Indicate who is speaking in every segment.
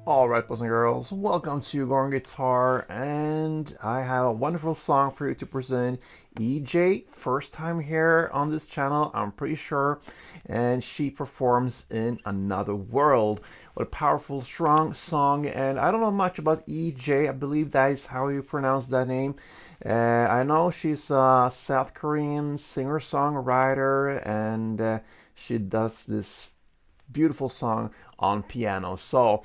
Speaker 1: Alright, boys and girls, welcome to Going Guitar, and I have a wonderful song for you to present. EJAE, first time here on this channel, I'm pretty sure, and she performs in Another World. What a powerful, strong song, and I don't know much about EJAE, I believe that is how you pronounce that name. I know she's a South Korean singer-songwriter, and she does this beautiful song on piano. So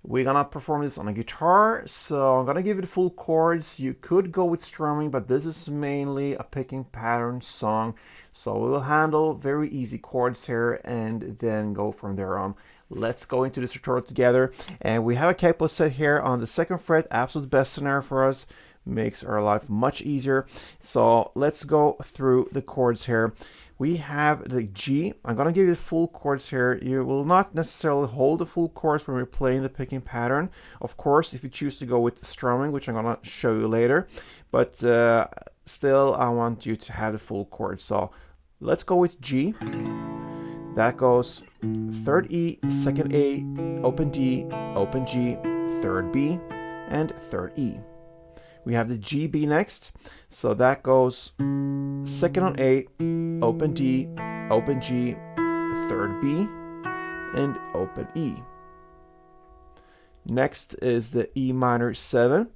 Speaker 1: we're gonna perform this on a guitar, so I'm gonna give it full chords. You could go with strumming, but this is mainly a picking pattern song, so we will handle very easy chords here and then go from there on. Let's go into this tutorial together. And we have a capo set here on the 2nd fret, absolute best scenario for us, makes our life much easier. So let's go through the chords here. We have the G. I'm going to give you full chords here. You will not necessarily hold the full chords when we're playing the picking pattern. Of course, if you choose to go with strumming, which I'm going to show you later. But still, I want you to have the full chords. So let's go with G. That goes 3rd E, 2nd A, open D, open G, 3rd B, and 3rd E. We have the G B next, so that goes 2nd on A, open D, open G, 3rd B, and open E. Next is the E minor 7,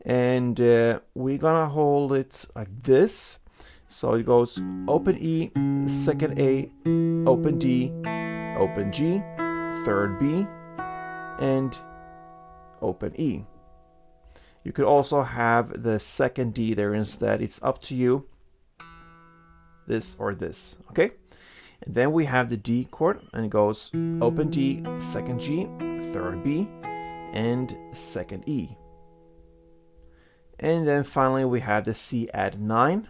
Speaker 1: and we're gonna hold it like this. So it goes open E, 2nd A, open D, open G, 3rd B, and open E. You could also have the 2nd D there instead. It's up to you. This or this, okay? And then we have the D chord, and it goes open D, 2nd G, 3rd B, and 2nd E. And then finally we have the C add 9,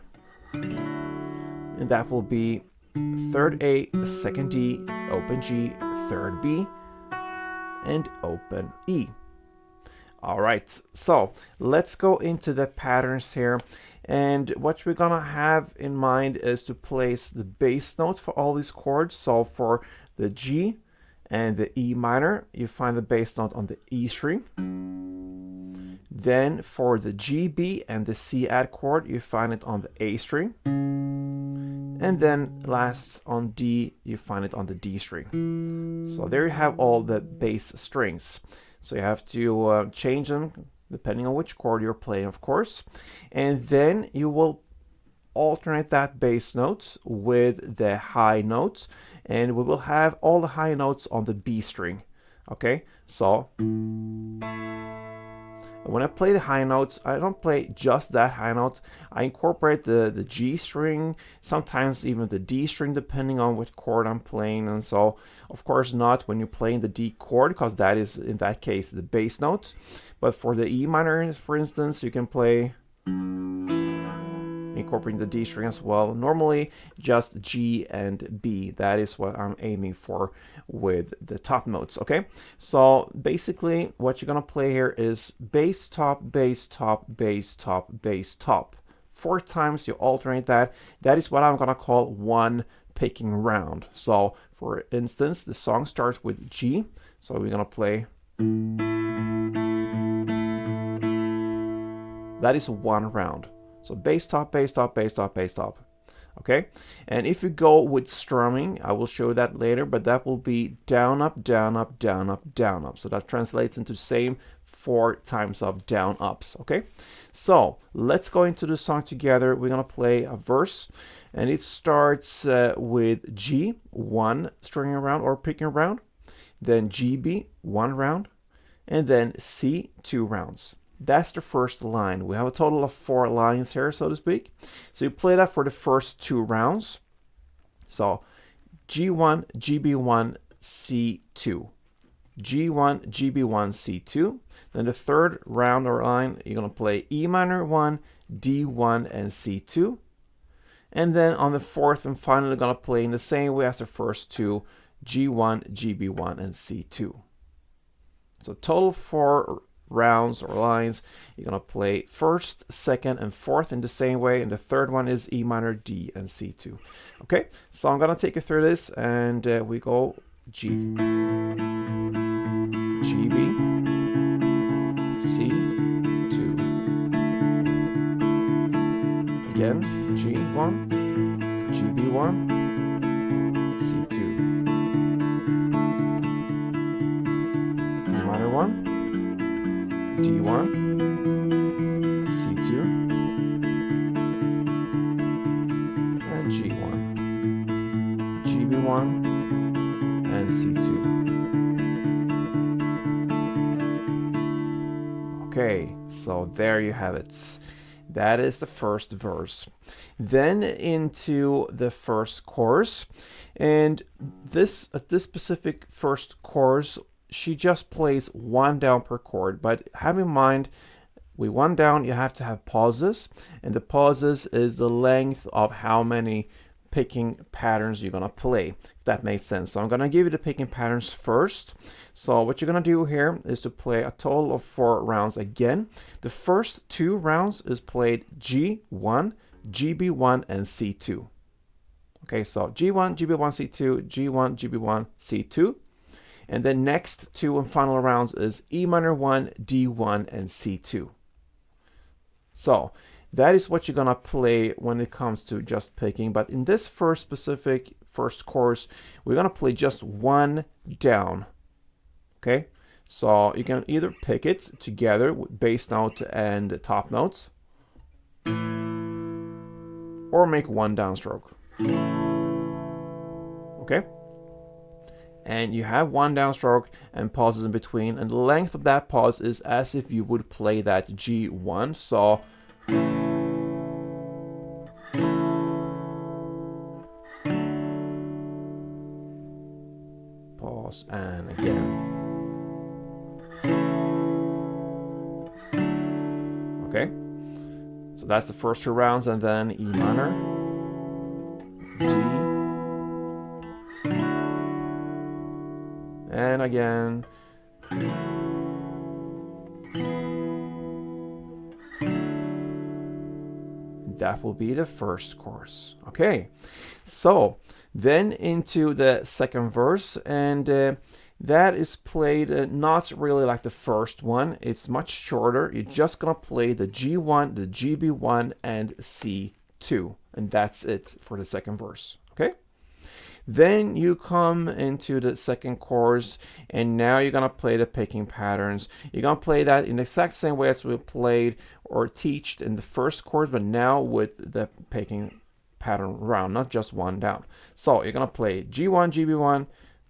Speaker 1: and that will be 3rd A, 2nd D, open G, 3rd B, and open E. All right, so let's go into the patterns here. And what we're gonna have in mind is to place the bass note for all these chords. So for the G and the E minor, you find the bass note on the E string. Then for the G, B, and the C add chord, you find it on the A string. And then last on D, you find it on the D string. So there you have all the bass strings. So you have to change them depending on which chord you're playing, of course. And then you will alternate that bass note with the high notes. And we will have all the high notes on the B string. Okay, so when I play the high notes, I don't play just that high note. I incorporate the G string, sometimes even the D string, depending on what chord I'm playing. And so, of course, not when you're playing the D chord, because that is, in that case, the bass notes. But for the E minor, for instance, you can play incorporating the D string as well. Normally just G and B. That is what I'm aiming for with the top notes. Okay, so basically what you're gonna play here is bass top, bass top, bass top, bass top. 4 times you alternate that. That is what I'm gonna call one picking round. So for instance, the song starts with G, so we're gonna play. That is 1 round. So bass top, bass top, bass top, bass top. Okay, and if you go with strumming, I will show that later, but that will be down, up, down, up, down, up, down, up. So that translates into same 4 times of down, ups. Okay, so let's go into the song together. We're gonna play a verse, and it starts with G, 1 stringing around or picking around, then GB, 1 round, and then C, 2 rounds. That's the first line. We have a total of 4 lines here, so to speak. So you play that for the first 2 rounds. So G1, GB1, C2. G1, GB1, C2. Then the 3rd round or line, you're going to play E minor 1, D1, and C2. And then on the 4th and finally going to play in the same way as the first 2, G1, GB1, and C2. So total 4 rounds or lines. You're gonna play 1st, 2nd, and 4th in the same way, and the 3rd one is E minor, D, and C2. Okay, so I'm gonna take you through this, and we go G, G, B, C2. Again, G1, GB1, C2. E minor 1, D1, C2, and G1, GB1, and C2. Okay, so there you have it. That is the first verse. Then into the first chorus, and this specific first chorus, she just plays one down per chord, but have in mind, with one down you have to have pauses, and the pauses is the length of how many picking patterns you're gonna play, if that makes sense. So I'm gonna give you the picking patterns first. So what you're gonna do here is to play a total of 4 rounds again. The first 2 rounds is played G1, GB1, and C2. Okay, so G1, GB1, C2, G1, GB1, C2. And the next 2 and final rounds is E minor 1, D1, and C2. So that is what you're gonna play when it comes to just picking. But in this first chorus, we're gonna play just one down. Okay, so you can either pick it together with bass note and top notes, or make one downstroke. Okay, and you have one downstroke and pauses in between, and the length of that pause is as if you would play that G1. So pause and again. Okay, so that's the first 2 rounds, and then E minor, D, and again, that will be the first chorus. Okay, so then into the second verse, and that is played not really like the first one. It's much shorter. You're just gonna play the G1, the GB1, and C2, and that's it for the second verse. Okay, then you come into the second chorus, and now you're gonna play the picking patterns. You're gonna play that in the exact same way as we played or teached in the first chorus, but now with the picking pattern round, not just one down. So you're gonna play G1, GB1,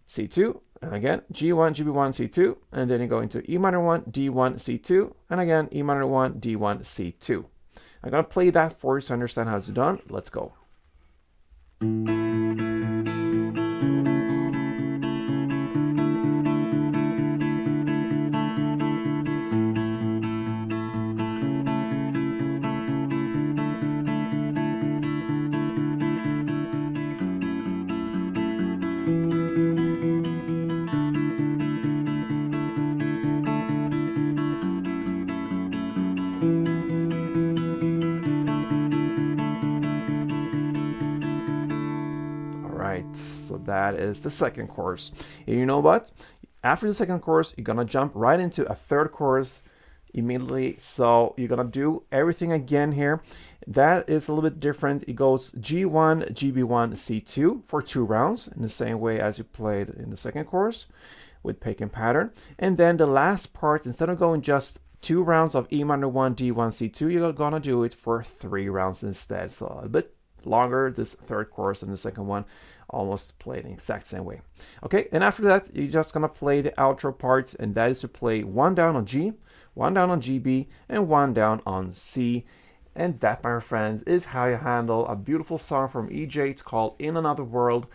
Speaker 1: C2, and again G1, GB1, C2, and then you go into E minor 1, D1, C2, and again E minor 1, D1, C2. I'm gonna play that for you to understand how it's done. Let's go. So that is the second chorus. And you know what? After the second chorus, you're gonna jump right into a third chorus immediately. So you're gonna do everything again here. That is a little bit different. It goes G1, GB1, C2 for 2 rounds in the same way as you played in the second chorus with picking pattern. And then the last part, instead of going just 2 rounds of E minor 1, D1, C2, you're gonna do it for 3 rounds instead. So a bit longer, this third chorus, and the second one almost played in the exact same way. Okay, and after that, you're just gonna play the outro part, and that is to play 1 down on G, 1 down on GB, and 1 down on C. And that, my friends, is how you handle a beautiful song from EJAE. It's called In Another World.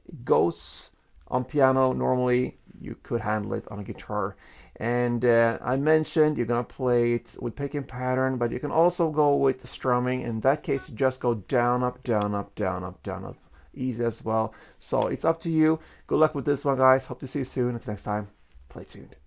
Speaker 1: It goes on piano. Normally, you could handle it on a guitar. And I mentioned you're gonna play it with picking pattern, but you can also go with the strumming. In that case, you just go down, up, down, up, down, up, down, up. Easy as well. So it's up to you. Good luck with this one, guys. Hope to see you soon. Until next time, play tuned.